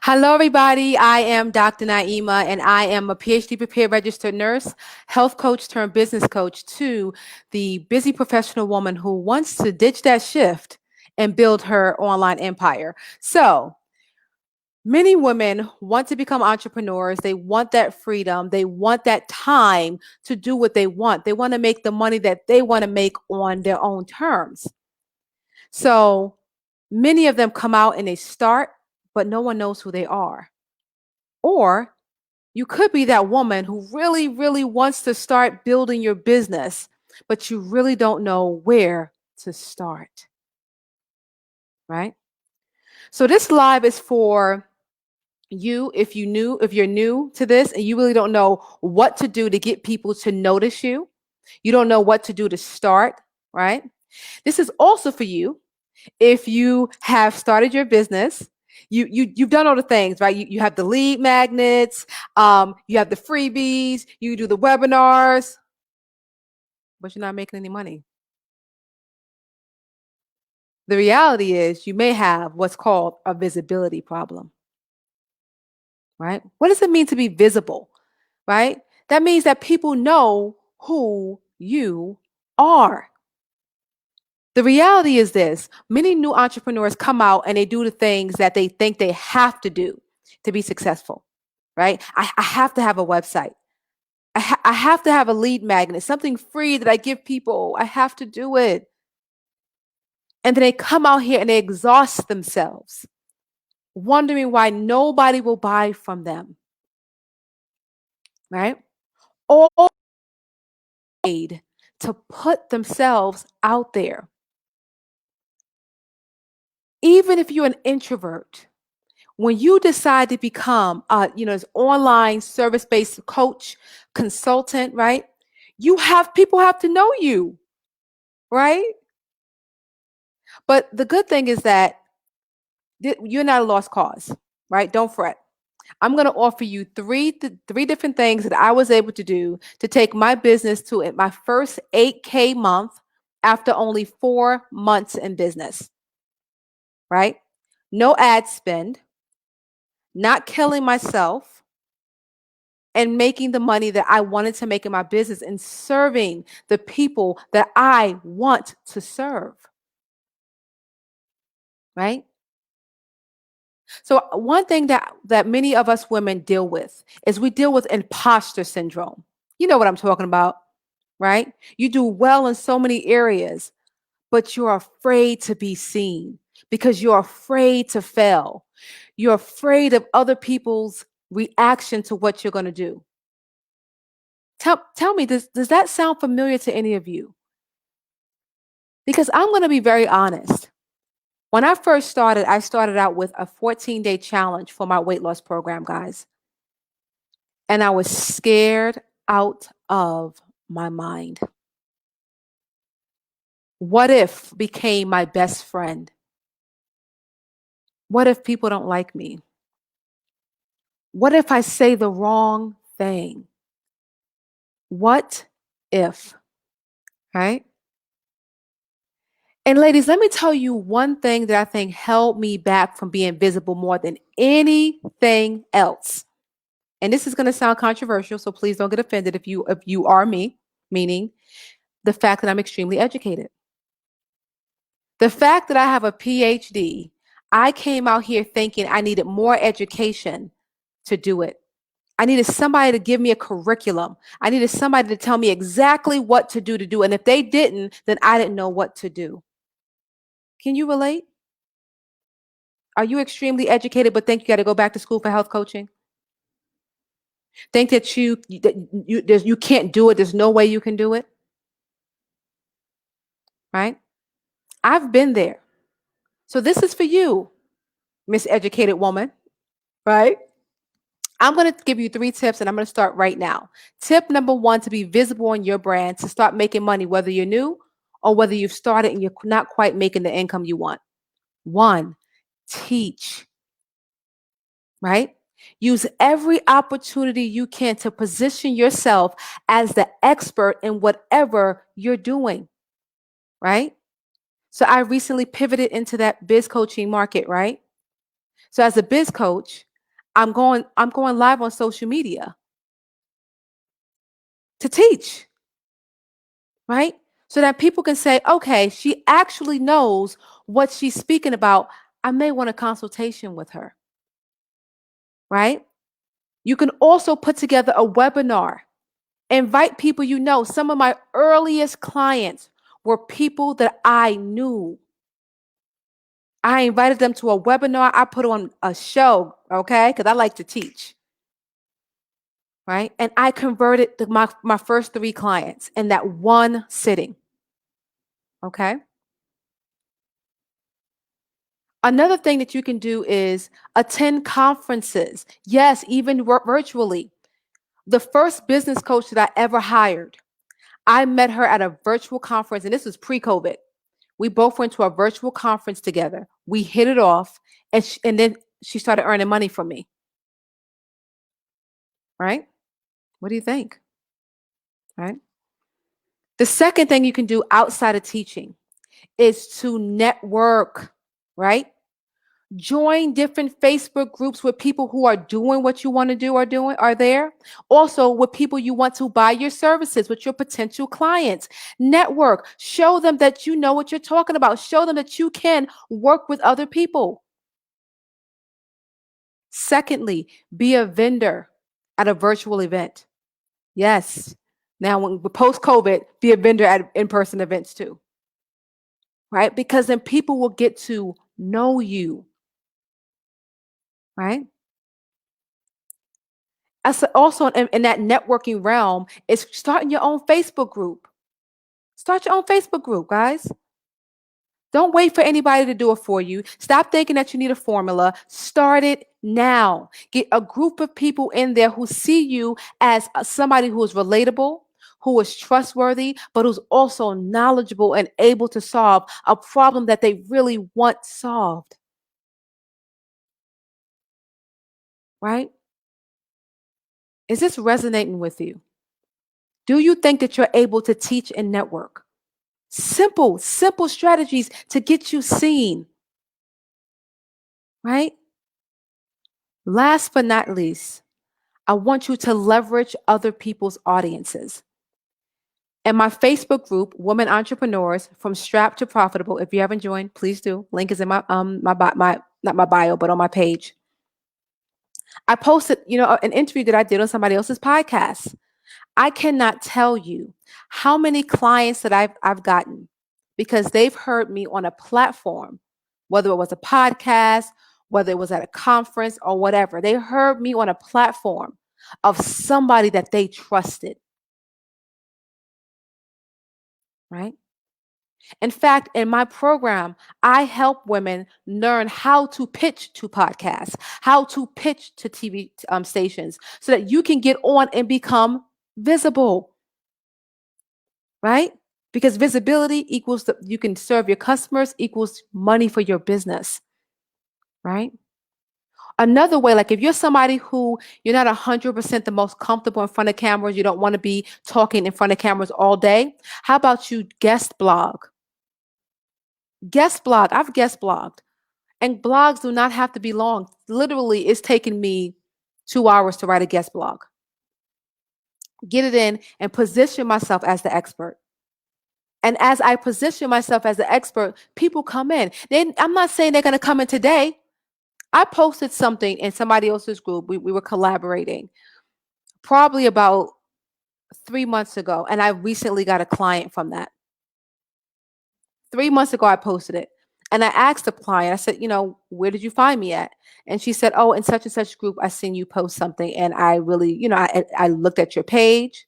Hello, everybody. I am Dr. Naima, and I am a PhD prepared registered nurse, health coach turned business coach to the busy professional woman who wants to ditch that shift and build her online empire. So, many women want to become entrepreneurs. They want that freedom. They want that time to do what they want. They want to make the money that they want to make on their own terms. So, many of them come out and they start, but no one knows who they are. Or you could be that woman who really, really wants to start building your business, but you really don't know where to start, right? So this live is for you if you're new to this and you really don't know what to do to get people to notice you. You don't know what to do to start, right? This is also for you if you have started your business. You've done all the things, right? You have the lead magnets, you have the freebies, you do the webinars, but you're not making any money. The reality is you may have what's called a visibility problem, right? What does it mean to be visible, right? That means that people know who you are. The reality is this: many new entrepreneurs come out and they do the things that they think they have to do to be successful, right? I have to have a website. I have to have a lead magnet, something free that I give people. I have to do it. And then they come out here and they exhaust themselves, wondering why nobody will buy from them, right? All made to put themselves out there. Even if you're an introvert, when you decide to become this online service-based coach, consultant, right? People have to know you, right? But the good thing is that you're not a lost cause, right? Don't fret. I'm going to offer you three different things that I was able to do to take my business to my first 8K month after only 4 months in business, right? No ad spend, not killing myself, and making the money that I wanted to make in my business and serving the people that I want to serve, right? So one thing that many of us women deal with is we deal with imposter syndrome. You know what I'm talking about, right? You do well in so many areas, but you're afraid to be seen because you're afraid to fail. You're afraid of other people's reaction to what you're going to do. Tell me, does that sound familiar to any of you? Because I'm going to be very honest. When I first started, I started out with a 14-day challenge for my weight loss program, guys. And I was scared out of my mind. What if became my best friend? What if people don't like me? What if I say the wrong thing? What if, right? And ladies, let me tell you one thing that I think held me back from being visible more than anything else. And this is going to sound controversial, so please don't get offended if you are me, meaning the fact that I'm extremely educated. The fact that I have a PhD, I came out here thinking I needed more education to do it. I needed somebody to give me a curriculum. I needed somebody to tell me exactly what to do. And if they didn't, then I didn't know what to do. Can you relate? Are you extremely educated but think you got to go back to school for health coaching? Think that you can't do it. There's no way you can do it, right? I've been there. So this is for you, miseducated woman, right? I'm going to give you 3 tips and I'm going to start right now. Tip number 1, to be visible in your brand, to start making money, whether you're new or whether you've started and you're not quite making the income you want. 1, teach, right? Use every opportunity you can to position yourself as the expert in whatever you're doing, right? So I recently pivoted into that biz coaching market, right? So as a biz coach, I'm going live on social media to teach, right? So that people can say, okay, she actually knows what she's speaking about. I may want a consultation with her, right? You can also put together a webinar. Invite people you know. Some of my earliest clients were people that I knew. I invited them to a webinar. I put on a show, okay? Because I like to teach, right? And I converted my first 3 clients in that one sitting, okay? Another thing that you can do is attend conferences. Yes, even virtually. The first business coach that I ever hired, I met her at a virtual conference, and this was pre-COVID. We both went to a virtual conference together. We hit it off, and then she started earning money from me, right? What do you think? Right? The second thing you can do outside of teaching is to network, right? Join different Facebook groups with people who are doing what you want to do are there. Also with people you want to buy your services, with your potential clients. Network. Show them that you know what you're talking about. Show them that you can work with other people. Secondly, be a vendor at a virtual event. Yes. Now, when post-COVID, be a vendor at in-person events too, right? Because then people will get to know you, right? Also in that networking realm is starting your own Facebook group. Start your own Facebook group, guys. Don't wait for anybody to do it for you. Stop thinking that you need a formula. Start it now. Get a group of people in there who see you as somebody who is relatable, who is trustworthy, but who's also knowledgeable and able to solve a problem that they really want solved. Right? Is this resonating with you? Do you think that you're able to teach and network? Simple strategies to get you seen, right? Last but not least, I want you to leverage other people's audiences. In my Facebook group, Women Entrepreneurs from Strapped to Profitable, if you haven't joined, please do. Link is in my not my bio, but on my page. I posted, an interview that I did on somebody else's podcast. I cannot tell you how many clients that I've gotten because they've heard me on a platform, whether it was a podcast, whether it was at a conference or whatever. They heard me on a platform of somebody that they trusted, right? In fact, in my program, I help women learn how to pitch to podcasts, how to pitch to TV stations so that you can get on and become visible, right? Because visibility equals you can serve your customers equals money for your business, right? Another way, like if you're somebody who you're not 100% the most comfortable in front of cameras, you don't want to be talking in front of cameras all day, how about you guest blog? Guest blog. I've guest blogged. And blogs do not have to be long. Literally, it's taken me 2 hours to write a guest blog. Get it in and position myself as the expert. And as I position myself as the expert, people come in. I'm not saying they're going to come in today. I posted something in somebody else's group. We were collaborating probably about 3 months ago. And I recently got a client from that. 3 months ago, I posted it. And I asked the client, I said, where did you find me at? And she said, oh, in such and such group, I seen you post something. And I really, I looked at your page,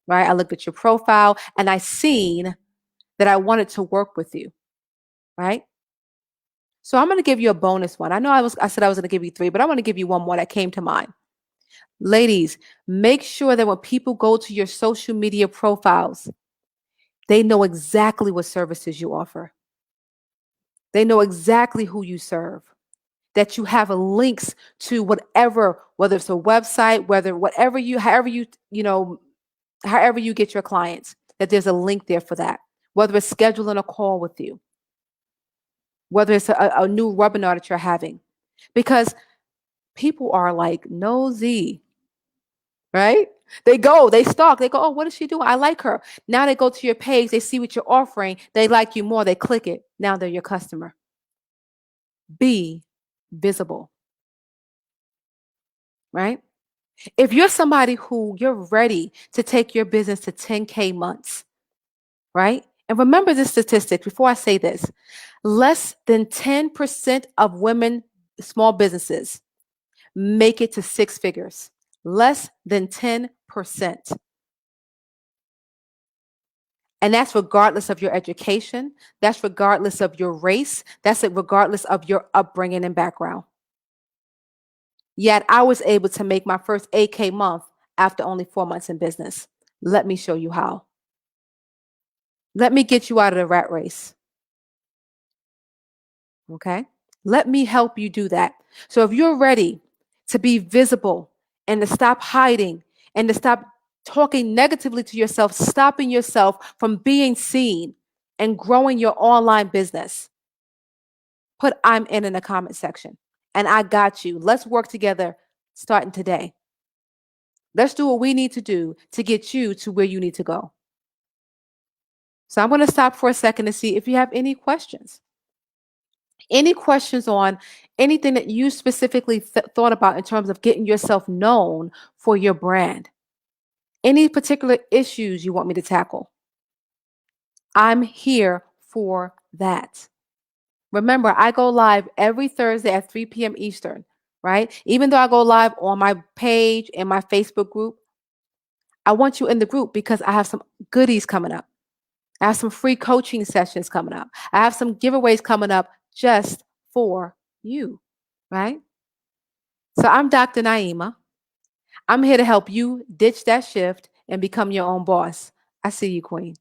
right? I looked at your profile and I seen that I wanted to work with you, right? So I'm going to give you a bonus one. I know I said I was going to give you 3, but I want to give you one more that came to mind. Ladies, make sure that when people go to your social media profiles, they know exactly what services you offer. They know exactly who you serve, that you have links to whatever, whether it's a website, however you get your clients, that there's a link there for that, whether it's scheduling a call with you, whether it's a new webinar that you're having. Because People are like nosy, right? They stalk, they go, oh, what does she do? I like her. Now they go to your page, they see what you're offering, they like you more, they click it. Now they're your customer. Be visible, right? If you're somebody who you're ready to take your business to 10K months, right? And remember this statistic before I say this, less than 10% of women, small businesses, make it to 6 figures. Less than 10%. And that's regardless of your education. That's regardless of your race. That's regardless of your upbringing and background. Yet I was able to make my first 8K month after only 4 months in business. Let me show you how. Let me get you out of the rat race. Okay? Let me help you do that. So if you're ready to be visible and to stop hiding and to stop talking negatively to yourself, stopping yourself from being seen and growing your online business, put I'm in the comment section and I got you. Let's work together starting today. Let's do what we need to do to get you to where you need to go. So I'm going to stop for a second to see if you have any questions. Any questions on anything that you specifically thought about in terms of getting yourself known for your brand? Any particular issues you want me to tackle? I'm here for that. Remember, I go live every Thursday at 3 p.m. Eastern, right? Even though I go live on my page and my Facebook group, I want you in the group because I have some goodies coming up. I have some free coaching sessions coming up. I have some giveaways coming up just for you, right? So I'm Dr. Naima. I'm here to help you ditch that shift and become your own boss. I see you, Queen.